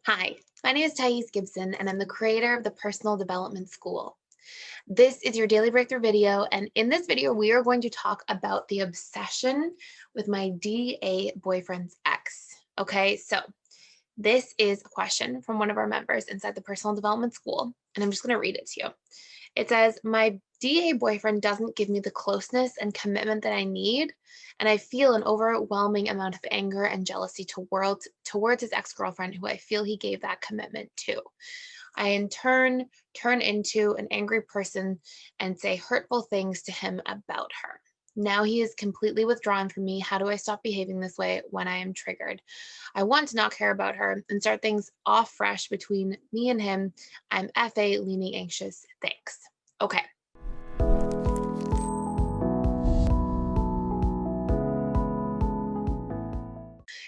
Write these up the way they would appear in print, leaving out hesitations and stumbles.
Hi, my name is Gibson, and I'm the creator of the Personal Development School. This is your daily breakthrough video, and in this video, we are going to talk about the obsession with my DA boyfriend's ex. Okay, so this is a question from one of our members inside the Personal Development School, and I'm just going to read it to you. It says, my DA boyfriend doesn't give me the closeness and commitment that I need, and I feel an overwhelming amount of anger and jealousy towards his ex girlfriend, who I feel he gave that commitment to. I, in turn into an angry person and say hurtful things to him about her. Now he is completely withdrawn from me. How do I stop behaving this way when I am triggered? I want to not care about her and start things off fresh between me and him. I'm FA leaning anxious. Thanks. Okay.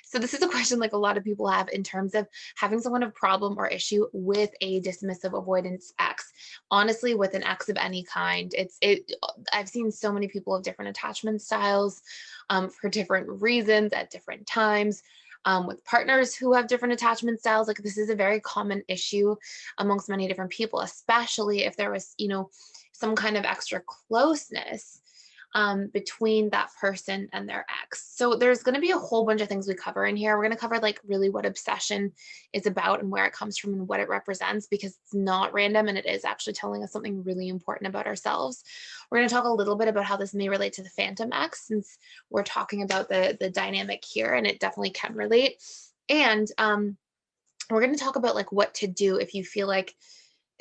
So this is a question like a lot of people have in terms of having some kind of problem or issue with a dismissive avoidance ex. Honestly, with an ex of any kind, I've seen so many people of different attachment styles for different reasons at different times. With partners who have different attachment styles, like this is a very common issue amongst many different people, especially if there was, some kind of extra closeness between that person and their ex. So there's going to be a whole bunch of things we cover in here. We're going to cover like really what obsession is about and where it comes from and what it represents, because it's not random and it is actually telling us something really important about ourselves. We're going to talk a little bit about how this may relate to the phantom ex, since we're talking about the dynamic here, and it definitely can relate. And we're going to talk about like what to do if you feel like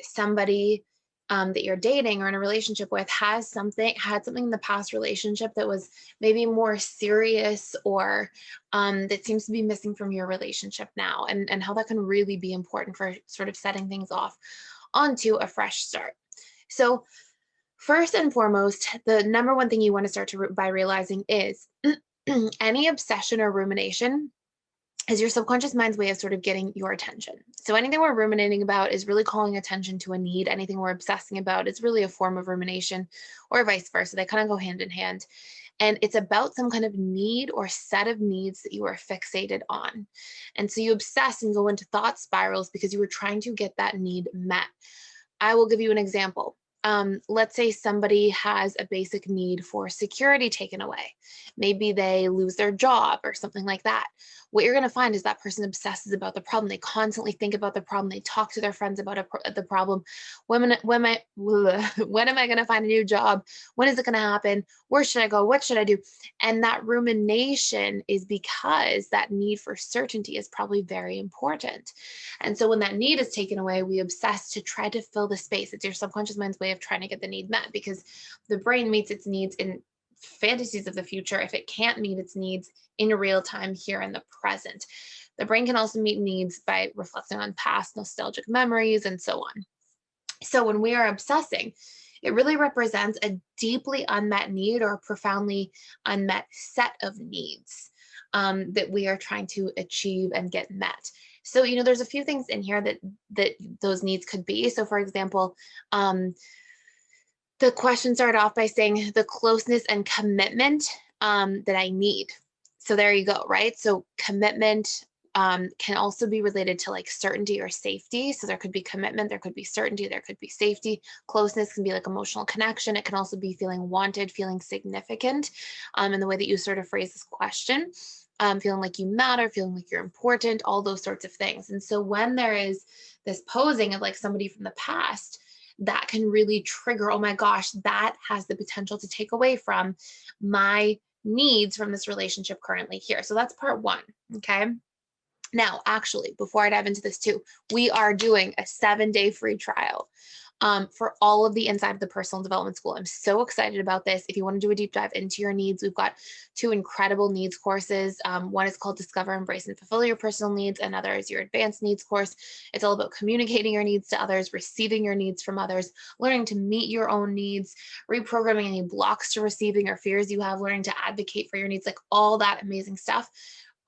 somebody that you're dating or in a relationship with had something in the past relationship that was maybe more serious, or that seems to be missing from your relationship now, and how that can really be important for sort of setting things off onto a fresh start. So first and foremost, the number one thing you want to start by realizing is any obsession or rumination is your subconscious mind's way of sort of getting your attention. So anything we're ruminating about is really calling attention to a need. Anything we're obsessing about is really a form of rumination, or vice versa. They kind of go hand in hand. And it's about some kind of need or set of needs that you are fixated on. And so you obsess and go into thought spirals because you were trying to get that need met. I will give you an example. Let's say somebody has a basic need for security taken away. Maybe they lose their job or something like that. What you're going to find is that person obsesses about the problem. They constantly think about the problem. They talk to their friends about the problem. When am I going to find a new job? When is it going to happen? Where should I go? What should I do? And that rumination is because that need for certainty is probably very important. And so when that need is taken away, we obsess to try to fill the space. It's your subconscious mind's way of trying to get the need met, because the brain meets its needs in fantasies of the future if it can't meet its needs in real time here in the present. The brain can also meet needs by reflecting on past nostalgic memories and so on. So when we are obsessing, it really represents a deeply unmet need or a profoundly unmet set of needs that we are trying to achieve and get met. So, there's a few things in here that those needs could be. So, for example, the question started off by saying the closeness and commitment that I need. So there you go, right? So commitment can also be related to like certainty or safety. So there could be commitment, there could be certainty, there could be safety. Closeness can be like emotional connection. It can also be feeling wanted, feeling significant in the way that you sort of phrase this question. Feeling like you matter, feeling like you're important, all those sorts of things. And so when there is this posing of like somebody from the past, that can really trigger, oh my gosh, that has the potential to take away from my needs from this relationship currently here. So that's part one. Okay. Now, actually, before I dive into this too, we are doing a 7-day free trial for all of the inside of the personal development school. I'm so excited about this. If you want to do a deep dive into your needs, we've got 2 incredible needs courses. One is called Discover, Embrace, and Fulfill Your Personal Needs. Another is your advanced needs course. It's all about communicating your needs to others, receiving your needs from others, learning to meet your own needs, reprogramming any blocks to receiving or fears you have, learning to advocate for your needs, like all that amazing stuff.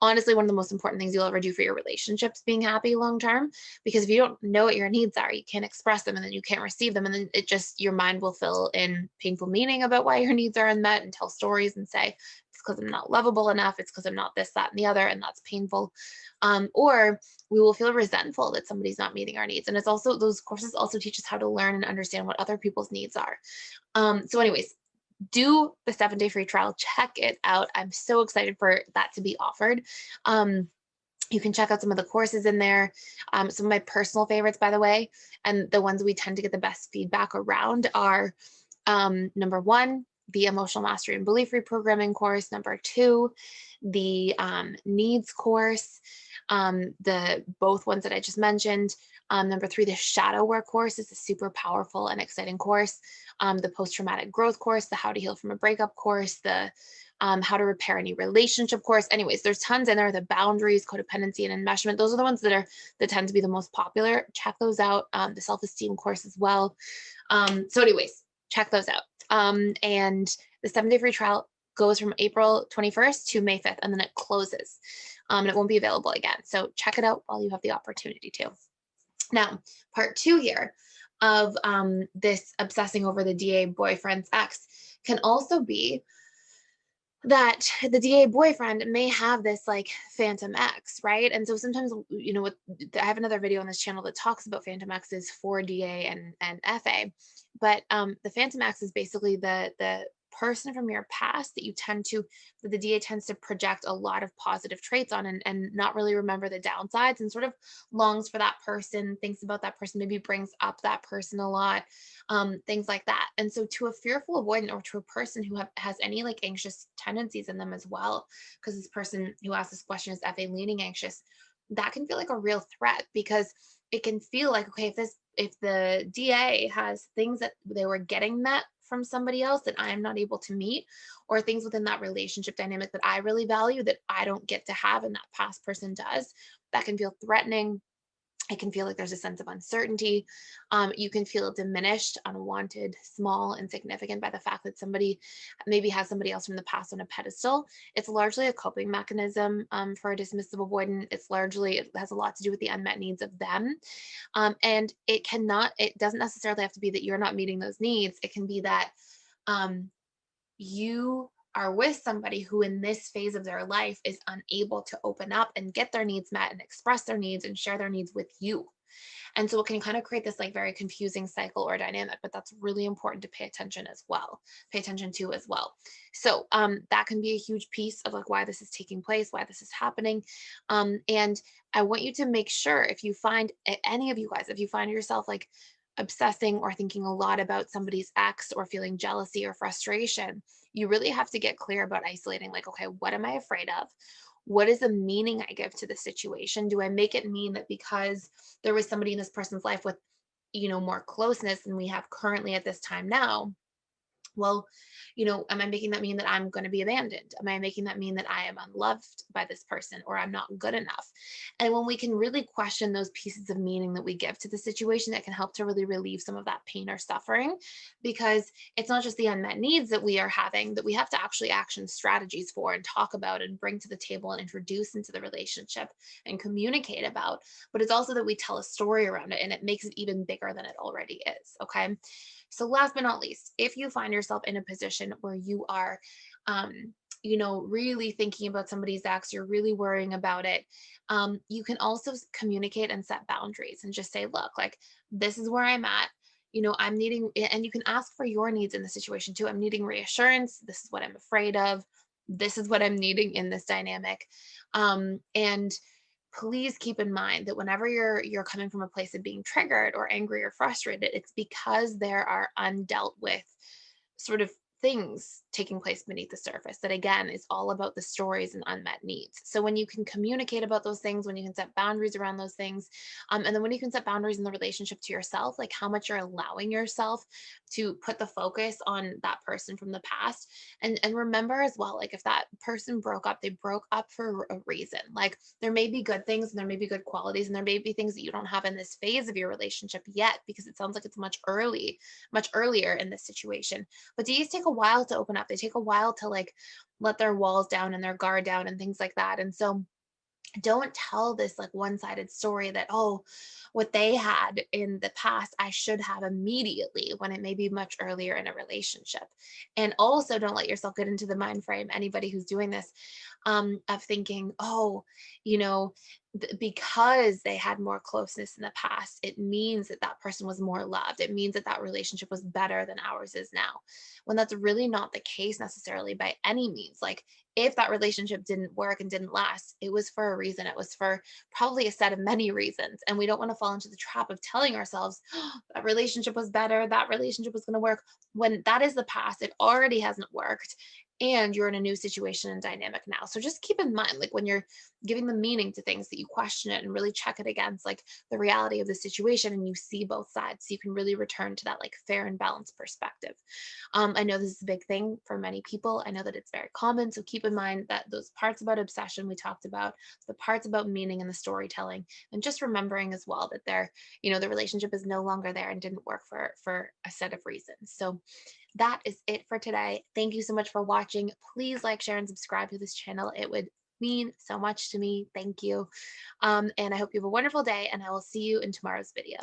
Honestly, one of the most important things you'll ever do for your relationships being happy long term, because if you don't know what your needs are, you can't express them, and then you can't receive them, and then your mind will fill in painful meaning about why your needs are unmet and tell stories and say it's because I'm not lovable enough. It's because I'm not this, that, and the other, and that's painful. Or we will feel resentful that somebody's not meeting our needs. And it's also, those courses also teach us how to learn and understand what other people's needs are. So anyways, do the 7-day free trial, check it out. I'm so excited for that to be offered. You can check out some of the courses in there. Some of my personal favorites, by the way, and the ones we tend to get the best feedback around are number one, the Emotional Mastery and Belief Reprogramming course. Number two, the Needs course, the both ones that I just mentioned. Number three, the Shadow Work course is a super powerful and exciting course. The Post-Traumatic Growth course, the How to Heal from a Breakup course, the How to Repair Any Relationship course. Anyways, there's tons in there. The Boundaries, Codependency, and Enmeshment. Those are the ones that tend to be the most popular. Check those out. The Self-Esteem course as well. So anyways, check those out. And the 7-day free trial goes from April 21st to May 5th, and then it closes. And it won't be available again. So check it out while you have the opportunity to. Now, part two here of this obsessing over the DA boyfriend's ex can also be that the DA boyfriend may have this like phantom ex, right? And so sometimes, you know, I have another video on this channel that talks about phantom exes for DA and FA, but the phantom ex is basically the person from your past that the DA tends to project a lot of positive traits on and not really remember the downsides, and sort of longs for that person, thinks about that person, maybe brings up that person a lot, things like that. And so to a fearful avoidant, or to a person who has any like anxious tendencies in them as well, because this person who asked this question is FA leaning anxious, that can feel like a real threat, because it can feel like, okay, if the DA has things that they were getting met from somebody else that I'm not able to meet, or things within that relationship dynamic that I really value that I don't get to have and that past person does, that can feel threatening. It can feel like there's a sense of uncertainty. You can feel diminished, unwanted, small, insignificant by the fact that somebody maybe has somebody else from the past on a pedestal. It's largely a coping mechanism for a dismissive avoidant. It has a lot to do with the unmet needs of them. And it doesn't necessarily have to be that you're not meeting those needs. It can be that you are with somebody who in this phase of their life is unable to open up and get their needs met and express their needs and share their needs with you. And so it can kind of create this like very confusing cycle or dynamic, but that's really important to pay attention to as well. So that can be a huge piece of like why this is taking place, why this is happening. And I want you to make sure, if you find any of you guys, if you find yourself like obsessing or thinking a lot about somebody's ex, or feeling jealousy or frustration, you really have to get clear about isolating, like, okay, what am I afraid of? What is the meaning I give to the situation? Do I make it mean that because there was somebody in this person's life with, more closeness than we have currently at this time now? Well, am I making that mean that I'm going to be abandoned? Am I making that mean that I am unloved by this person, or I'm not good enough? And when we can really question those pieces of meaning that we give to the situation, that can help to really relieve some of that pain or suffering, because it's not just the unmet needs that we are having that we have to actually action strategies for and talk about and bring to the table and introduce into the relationship and communicate about, but it's also that we tell a story around it, and it makes it even bigger than it already is. Okay. So last but not least, if you find yourself in a position where you are, really thinking about somebody's ex, you're really worrying about it, you can also communicate and set boundaries and just say, look, like, this is where I'm at. I'm needing, and you can ask for your needs in the situation too. I'm needing reassurance. This is what I'm afraid of. This is what I'm needing in this dynamic. And please keep in mind that whenever you're coming from a place of being triggered or angry or frustrated, it's because there are undealt with sort of things taking place beneath the surface, that again is all about the stories and unmet needs. So when you can communicate about those things, when you can set boundaries around those things, and then when you can set boundaries in the relationship to yourself, like how much you're allowing yourself to put the focus on that person from the past. And remember as well, like, if that person broke up, they broke up for a reason. Like, there may be good things and there may be good qualities, and there may be things that you don't have in this phase of your relationship yet, because it sounds like it's much earlier in this situation. But these take a while to open up. They take a while to like let their walls down and their guard down and things like that. And so Don't tell this like one-sided story that, oh, what they had in the past I should have immediately, when it may be much earlier in a relationship. And also don't let yourself get into the mind frame, anybody who's doing this, of thinking, oh, you know, because they had more closeness in the past, it means that that person was more loved. It means that that relationship was better than ours is now. When that's really not the case necessarily by any means. Like, if that relationship didn't work and didn't last, it was for a reason. It was for probably a set of many reasons. And we don't want to fall into the trap of telling ourselves, oh, that relationship was better, that relationship was going to work, when that is the past. It already hasn't worked. And you're in a new situation and dynamic now. So just keep in mind, like when you're giving the meaning to things, that you question it and really check it against like the reality of the situation, and you see both sides, so you can really return to that like fair and balanced perspective. I know this is a big thing for many people. I know that it's very common. So keep in mind that those parts about obsession we talked about, the parts about meaning and the storytelling, and just remembering as well that they're, the relationship is no longer there and didn't work for a set of reasons. So that is it for today. Thank you so much for watching. Please like, share, and subscribe to this channel. It would mean so much to me. Thank you. And I hope you have a wonderful day, and I will see you in tomorrow's video.